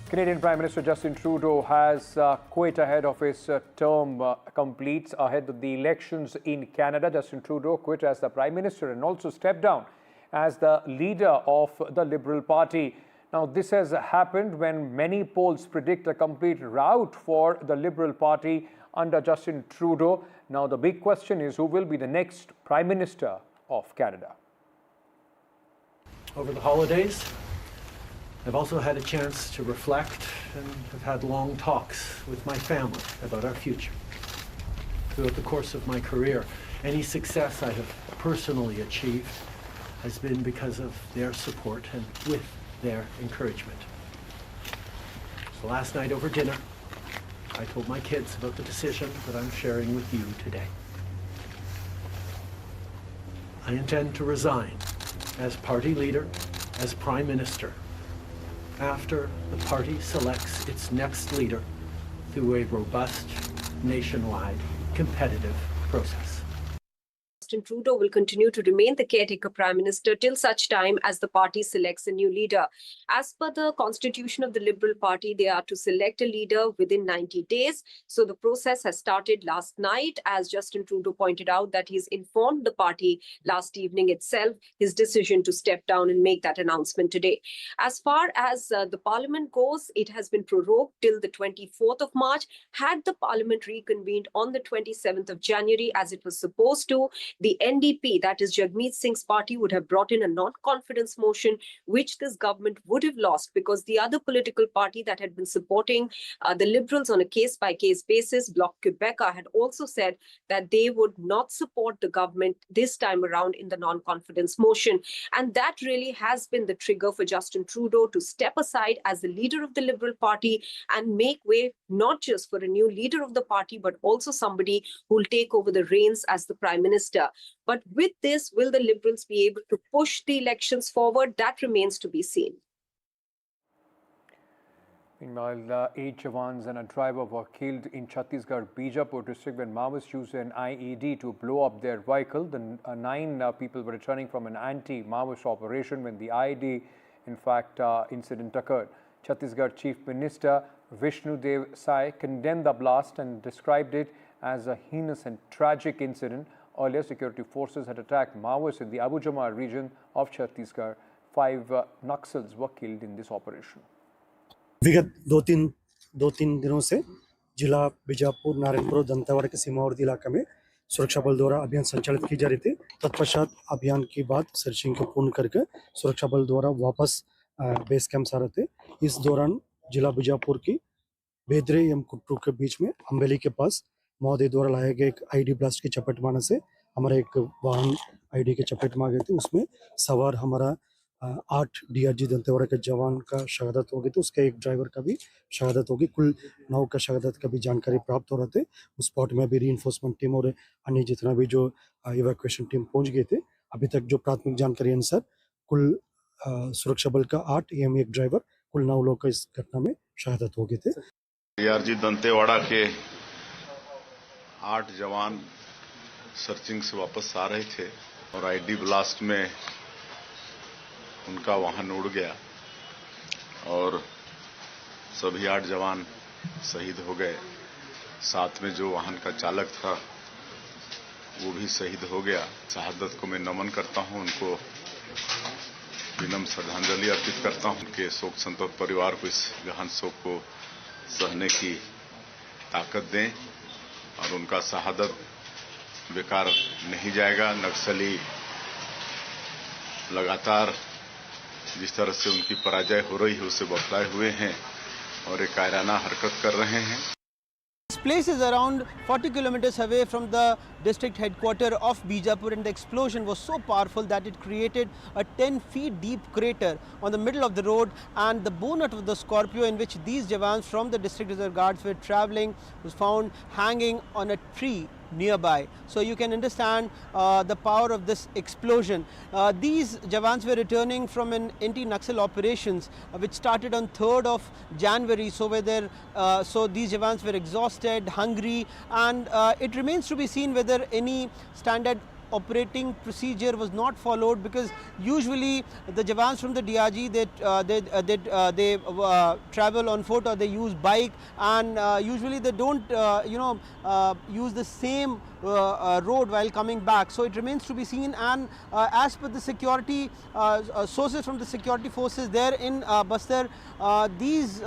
Canadian Prime Minister Justin Trudeau has quit ahead of his term completes ahead of the elections in Canada. Justin Trudeau quit as the Prime Minister and also stepped down as the leader of the Liberal Party. Now, this has happened when many polls predict a complete rout for the Liberal Party under Justin Trudeau. Now, the big question is who will be the next Prime Minister of Canada? Over the holidays, I've also had a chance to reflect and have had long talks with my family about our future. Throughout the course of my career, any success I have personally achieved has been because of their support and with their encouragement. So last night over dinner, I told my kids about the decision that I'm sharing with you today. I intend to resign as party leader, as Prime Minister, after the party selects its next leader through a robust, nationwide, competitive process. Justin Trudeau will continue to remain the caretaker Prime Minister till such time as the party selects a new leader. As per the constitution of the Liberal Party, they are to select a leader within 90 days. So the process has started last night, as Justin Trudeau pointed out that he's informed the party last evening itself his decision to step down and make that announcement today. As far as the Parliament goes, it has been prorogued till the 24th of March. Had the Parliament reconvened on the 27th of January as it was supposed to, the NDP, that is Jagmeet Singh's party, would have brought in a non-confidence motion, which this government would have lost because the other political party that had been supporting the Liberals on a case-by-case basis, Bloc Québécois, had also said that they would not support the government this time around in the non-confidence motion. And that really has been the trigger for Justin Trudeau to step aside as the leader of the Liberal Party and make way not just for a new leader of the party, but also somebody who will take over the reins as the Prime Minister. But with this, will the Liberals be able to push the elections forward? That remains to be seen. Meanwhile, 8 Jawans and a driver were killed in Chhattisgarh, Bijapur district when Maoists used an IED to blow up their vehicle. The 9 people were returning from an anti-Maoist operation when the IED, in fact, incident occurred. Chhattisgarh Chief Minister Vishnu Dev Sai condemned the blast and described it as a heinous and tragic incident. Earlier, security forces had attacked Maoists in the Abu Jamar region of Chhattisgarh. 5 Naxals were killed in this operation. विगत दो तीन दिनों से जिला बीजापुर नारायणपुर दंतेवाड़ा के सीमावर्ती इलाका में सुरक्षा बल द्वारा अभियान संचालित की जा रही थी। तत्पश्चात अभियान के बाद सर्चिंग को पूर्ण करके सुरक्षा बल द्वारा वापस बेस कैंप आ रहे थे। इस दौरान जिला बीजापुर की बेदरे एवं कुट्टू के बीच में अम्बेली के पास महोदय द्वारा लाए गए एक आईडी ब्लास्ट की चपेट में आने से हमारा एक वाहन आईडी के चपेट में आ गए थे। उसमें सवार हमारा 8 डीआरजी दंतेवाड़ा के जवान का शहादत हो गई थी। उसके एक ड्राइवर का भी शहादत होगी। कुल 9 का शहादत का भी जानकारी प्राप्त हो रहे थे। उस स्पॉट में अभी रीइंफोर्समेंट टीम और अन्य जितना भी जो इवैक्यूएशन टीम पहुंच गए थे। अभी तक जो प्राथमिक जानकारी अनुसार कुल सुरक्षा बल का 8 एवं एक ड्राइवर कुल 9 लोग का इस घटना में शहादत हो गए थे। डीआरजी दंतेवाड़ा के 8 जवान सर्चिंग से वापस आ रहे थे और आईडी ब्लास्ट में उनका वाहन उड़ गया और सभी 8 जवान शहीद हो गए। साथ में जो वाहन का चालक था वो भी शहीद हो गया। शहादत को मैं नमन करता हूं, उनको विनम्र श्रद्धांजलि अर्पित करता हूं। उनके शोक संतप्त परिवार को इस गहन शोक को सहने की ताकत दें और उनका शहादत बेकार नहीं जाएगा। नक्सली लगातार जिस तरह से उनकी पराजय हो रही है उसे बौखलाए हुए हैं और एक कायराना हरकत कर रहे हैं। This place is around 40 kilometers away from the district headquarters of Bijapur, and the explosion was so powerful that it created a 10 feet deep crater on the middle of the road, and the bonnet of the Scorpio in which these jawans from the district reserve guards were travelling was found hanging on a tree nearby. So you can understand the power of this explosion. These jawans were returning from an anti-Naxal operations which started on 3rd of January. So these jawans were exhausted, hungry, and it remains to be seen whether any standard operating procedure was not followed, because usually the Jawans from the DRG they travel on foot or they use bike, and usually they don't use the same road while coming back. So it remains to be seen, and as per the security sources from the security forces there in Bastar, this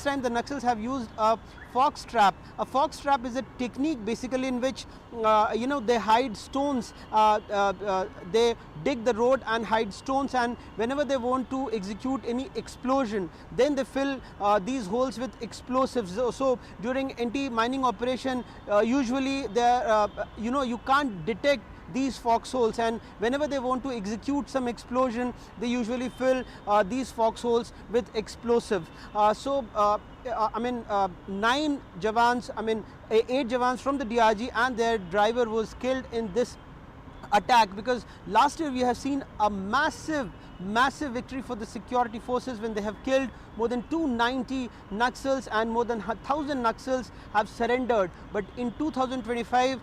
time the Naxals have used a fox trap. A fox trap is a technique basically in which they hide stones. They dig the road and hide stones, and whenever they want to execute any explosion, then they fill these holes with explosives. So during anti-mining operation, usually there you can't detect these foxholes, and whenever they want to execute some explosion, they usually fill these foxholes with explosive. 9 Jawans, 8 Jawans from the DRG and their driver was killed in this attack, because last year we have seen a massive victory for the security forces when they have killed more than 290 Naxals and more than 1,000 Naxals have surrendered. But in 2025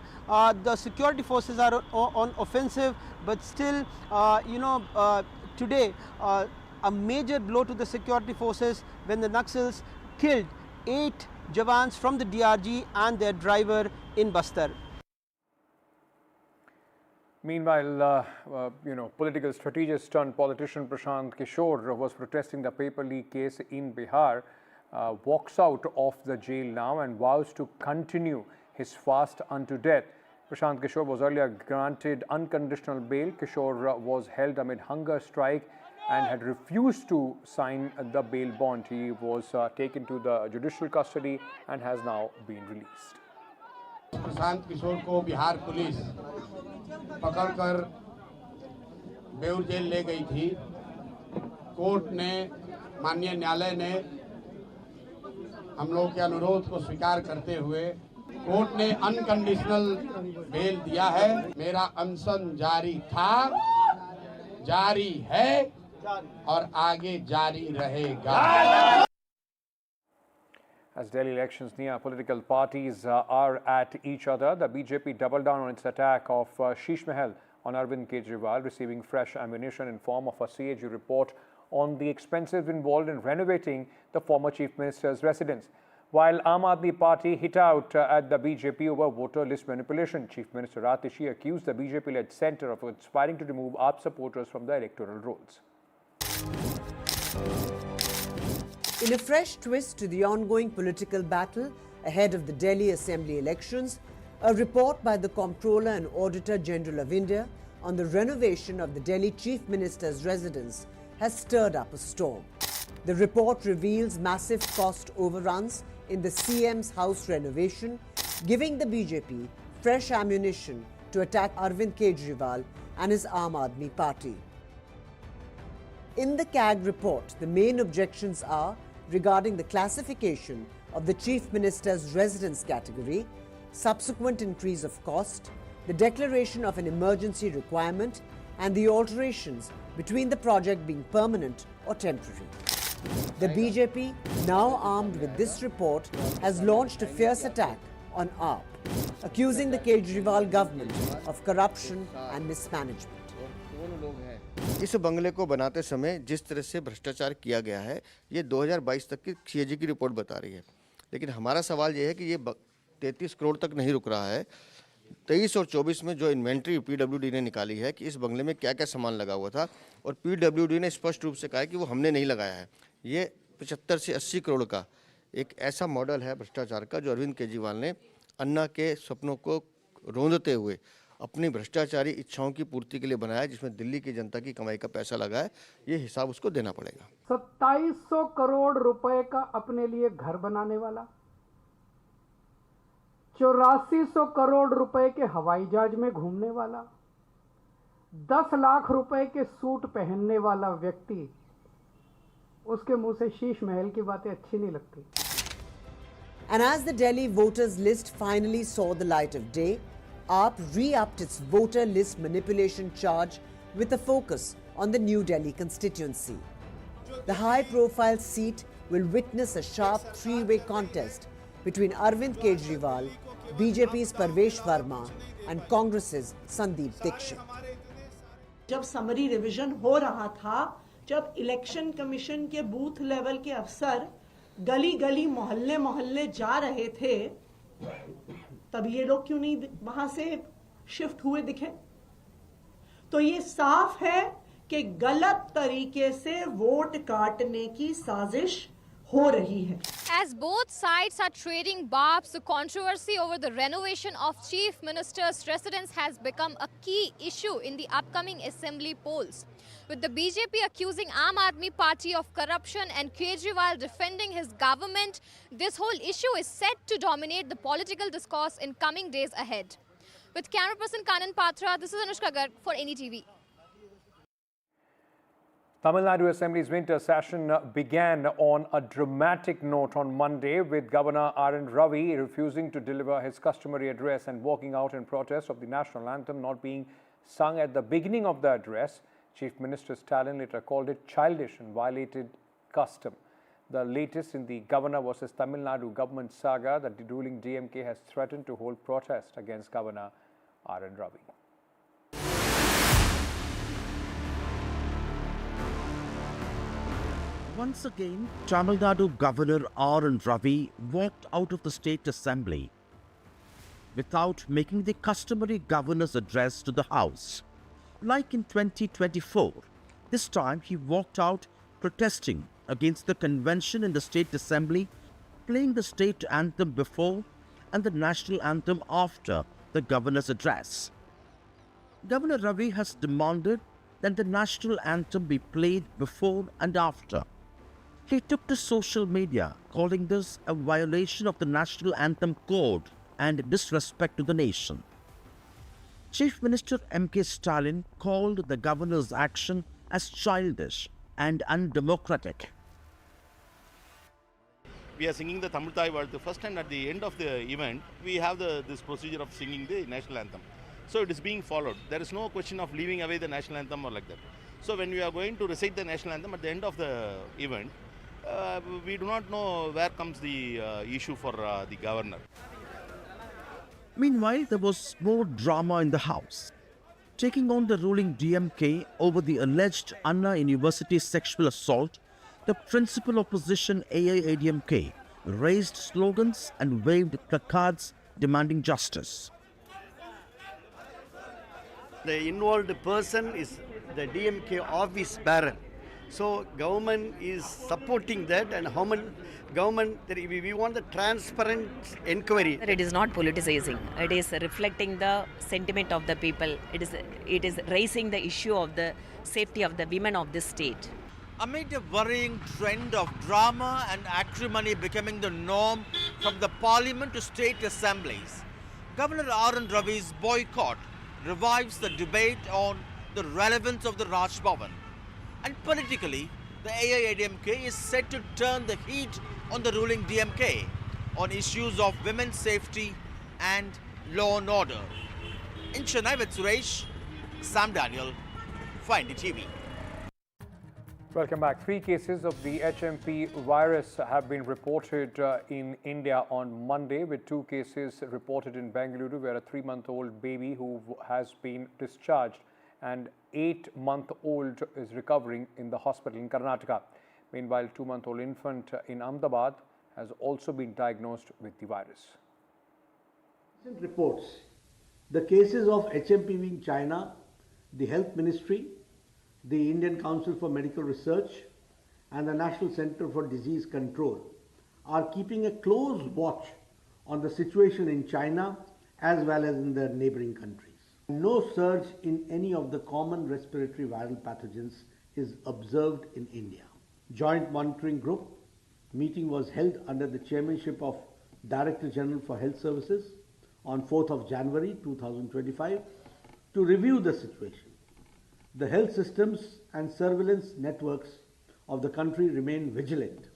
the security forces are on offensive, but still today a major blow to the security forces when the Naxals killed 8 Jawans from the DRG and their driver in Bastar. Meanwhile, political strategist turned politician Prashant Kishore was protesting the paper leak case in Bihar, walks out of the jail now and vows to continue his fast unto death. Prashant Kishore was earlier granted unconditional bail. Kishore was held amid hunger strike and had refused to sign the bail bond. He was taken to the judicial custody and has now been released. Prashant Kishor को Bihar police पकड़कर Beur jail ले गई थी। Court ने, माननीय न्यायालय ने हम लोग के अनुरोध को स्वीकार करते हुए कोर्ट ने अनकंडीशनल बेल दिया है। मेरा अनशन जारी था, जारी है और आगे जारी रहेगा। As Delhi elections near, political parties are at each other. The BJP doubled down on its attack of Sheesh Mahal on Arvind Kejriwal, receiving fresh ammunition in form of a CAG report on the expenses involved in renovating the former Chief Minister's residence. While Aam Aadmi Party hit out at the BJP over voter list manipulation, Chief Minister Atishi accused the BJP-led centre of conspiring to remove AAP supporters from the electoral rolls. In a fresh twist to the ongoing political battle ahead of the Delhi Assembly elections, a report by the Comptroller and Auditor General of India on the renovation of the Delhi Chief Minister's residence has stirred up a storm. The report reveals massive cost overruns in the CM's house renovation, giving the BJP fresh ammunition to attack Arvind Kejriwal and his Aam Aadmi Party. In the CAG report, the main objections are regarding the classification of the Chief Minister's residence category, subsequent increase of cost, the declaration of an emergency requirement, and the alterations between the project being permanent or temporary. The BJP, now armed with this report, has launched a fierce attack on AAP, accusing the Kejriwal government of corruption and mismanagement. इस बंगले को बनाते समय जिस तरह से भ्रष्टाचार किया गया है, ये 2022 तक की सीएजी की रिपोर्ट बता रही है। लेकिन हमारा सवाल ये है कि ये 33 करोड़ तक नहीं रुक रहा है। 23 और 24 में जो इन्वेंट्री पीडब्ल्यूडी ने निकाली है कि इस बंगले में क्या क्या सामान लगा हुआ था, और पीडब्ल्यूडी ने स्पष्ट रूप से कहा है कि वो हमने नहीं लगाया है। ये 75 से 80 करोड़ का एक ऐसा मॉडल है भ्रष्टाचार का जो अरविंद केजरीवाल ने अन्ना के सपनों को रोंदते हुए अपनी भ्रष्टाचारी इच्छाओं की पूर्ति के लिए बनाया, जिसमें दिल्ली की जनता की कमाई का पैसा लगा है। ये हिसाब उसको देना पड़ेगा। 2700 करोड़ रुपए का अपने लिए घर बनाने वाला, 8400 करोड़ रुपए के हवाई जहाज में घूमने वाला, 10 लाख रुपए के सूट पहनने वाला व्यक्ति, उसके मुंह से शीश महल की बातें अच्छी नहीं लगती। And as the Delhi voters list finally saw the light of day, AAP re-upped its voter list manipulation charge with a focus on the New Delhi constituency. The high-profile seat will witness a sharp three-way contest between Arvind Kejriwal, BJP's Parvesh Verma and Congress's Sandeep Dixit. जब summary revision हो रहा था, जब election commission के booth level के अफसर गली गली मोहल्ले मोहल्ले जा रहे थे, तब ये लोग क्यों नहीं वहां से शिफ्ट हुए दिखे? तो ये साफ है कि गलत तरीके से वोट काटने की साजिश हो रही है. As both sides are trading barbs, the controversy over the renovation of Chief Minister's residence has become a key issue in the upcoming assembly polls. With the BJP accusing Aam Aadmi Party of corruption and Kejriwal defending his government, this whole issue is set to dominate the political discourse in coming days ahead. With camera person Kanan Patra, this is Anushka Garg for NDTV. Tamil Nadu Assembly's winter session began on a dramatic note on Monday, with Governor R.N. Ravi refusing to deliver his customary address and walking out in protest of the national anthem not being sung at the beginning of the address. Chief Minister Stalin later called it childish and violated custom. The latest in the Governor versus Tamil Nadu government saga, that the ruling DMK has threatened to hold protest against Governor R.N. Ravi. Once again, Tamil Nadu Governor R.N. Ravi walked out of the State Assembly without making the customary governor's address to the House. Like in 2024, this time he walked out protesting against the convention in the State Assembly, playing the state anthem before and the national anthem after the governor's address. Governor Ravi has demanded that the national anthem be played before and after. He took to social media, calling this a violation of the national anthem code and disrespect to the nation. Chief Minister M.K. Stalin called the governor's action as childish and undemocratic. We are singing the Tamil Thai word first, and at the end of the event, we have this procedure of singing the national anthem. So it is being followed. There is no question of leaving away the national anthem or like that. So when we are going to recite the national anthem at the end of the event, we do not know where comes the issue for the governor. Meanwhile, there was more drama in the House. Taking on the ruling DMK over the alleged Anna University sexual assault, the principal opposition AIADMK raised slogans and waved placards demanding justice. The involved person is the DMK office bearer. So government is supporting that, and government, we want the transparent inquiry. It is not politicizing. It is reflecting the sentiment of the people. It is raising the issue of the safety of the women of this state. Amid a worrying trend of drama and acrimony becoming the norm from the parliament to state assemblies, Governor R.N. Ravi's boycott revives the debate on the relevance of the Raj Bhavan. And politically, the AIADMK is set to turn the heat on the ruling DMK on issues of women's safety and law and order. In Chennai with Suresh, Sam Daniel, for NDTV. Welcome back. 3 cases of the HMP virus have been reported in India on Monday, with 2 cases reported in Bengaluru, where a 3-month-old baby who has been discharged and 8-month-old is recovering in the hospital in Karnataka. Meanwhile, 2-month-old infant in Ahmedabad has also been diagnosed with the virus. Recent reports, the cases of HMPV in China, the Health Ministry, the Indian Council for Medical Research and the National Center for Disease Control are keeping a close watch on the situation in China as well as in the neighboring countries. No surge in any of the common respiratory viral pathogens is observed in India. Joint Monitoring Group meeting was held under the chairmanship of Director General for Health Services on 4th of January 2025 to review the situation. The health systems and surveillance networks of the country remain vigilant,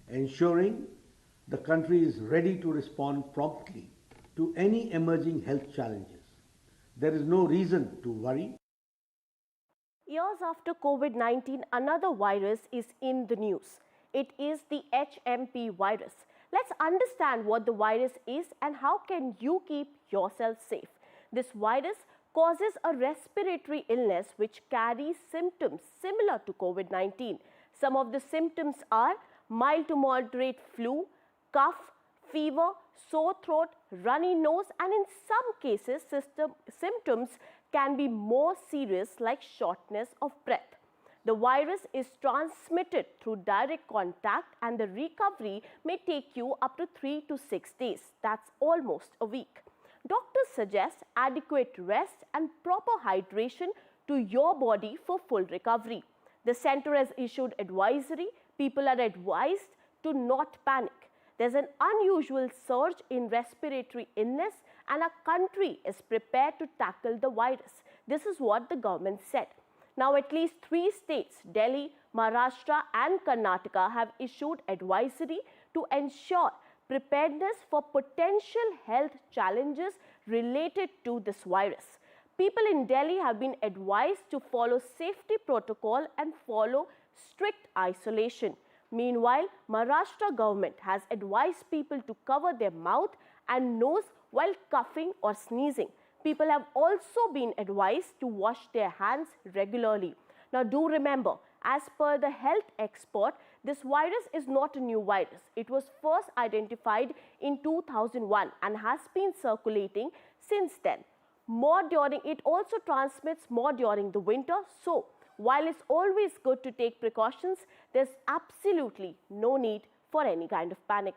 ensuring the country is ready to respond promptly to any emerging health challenges. There is no reason to worry. Years after COVID-19, another virus is in the news. It is the HMP virus. Let's understand what the virus is and how can you keep yourself safe. This virus causes a respiratory illness which carries symptoms similar to COVID-19. Some of the symptoms are mild to moderate flu, cough, fever, sore throat, runny nose, and in some cases, symptoms can be more serious like shortness of breath. The virus is transmitted through direct contact and the recovery may take you up to 3 to 6 days. That's almost a week. Doctors suggest adequate rest and proper hydration to your body for full recovery. The center has issued advisory. People are advised to not panic. There's an unusual surge in respiratory illness and our country is prepared to tackle the virus. This is what the government said. Now, at least 3 states, Delhi, Maharashtra and Karnataka, have issued advisory to ensure preparedness for potential health challenges related to this virus. People in Delhi have been advised to follow safety protocol and follow strict isolation. Meanwhile, Maharashtra government has advised people to cover their mouth and nose while coughing or sneezing. People have also been advised to wash their hands regularly. Now, do remember, as per the health expert, this virus is not a new virus. It was first identified in 2001 and has been circulating since then. It also transmits more during the winter. So, while it's always good to take precautions, there's absolutely no need for any kind of panic.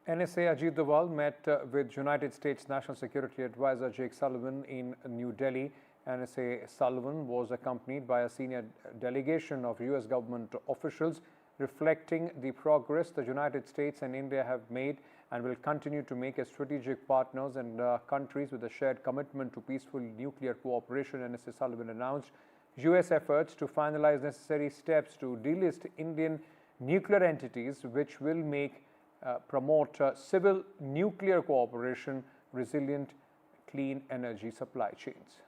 NSA Ajit Doval met with United States National Security Advisor Jake Sullivan in New Delhi. NSA Sullivan was accompanied by a senior delegation of US government officials, reflecting the progress the United States and India have made and will continue to make as strategic partners and countries with a shared commitment to peaceful nuclear cooperation. NSA Sullivan announced US efforts to finalize necessary steps to delist Indian nuclear entities, which will promote civil nuclear cooperation, resilient, clean energy supply chains.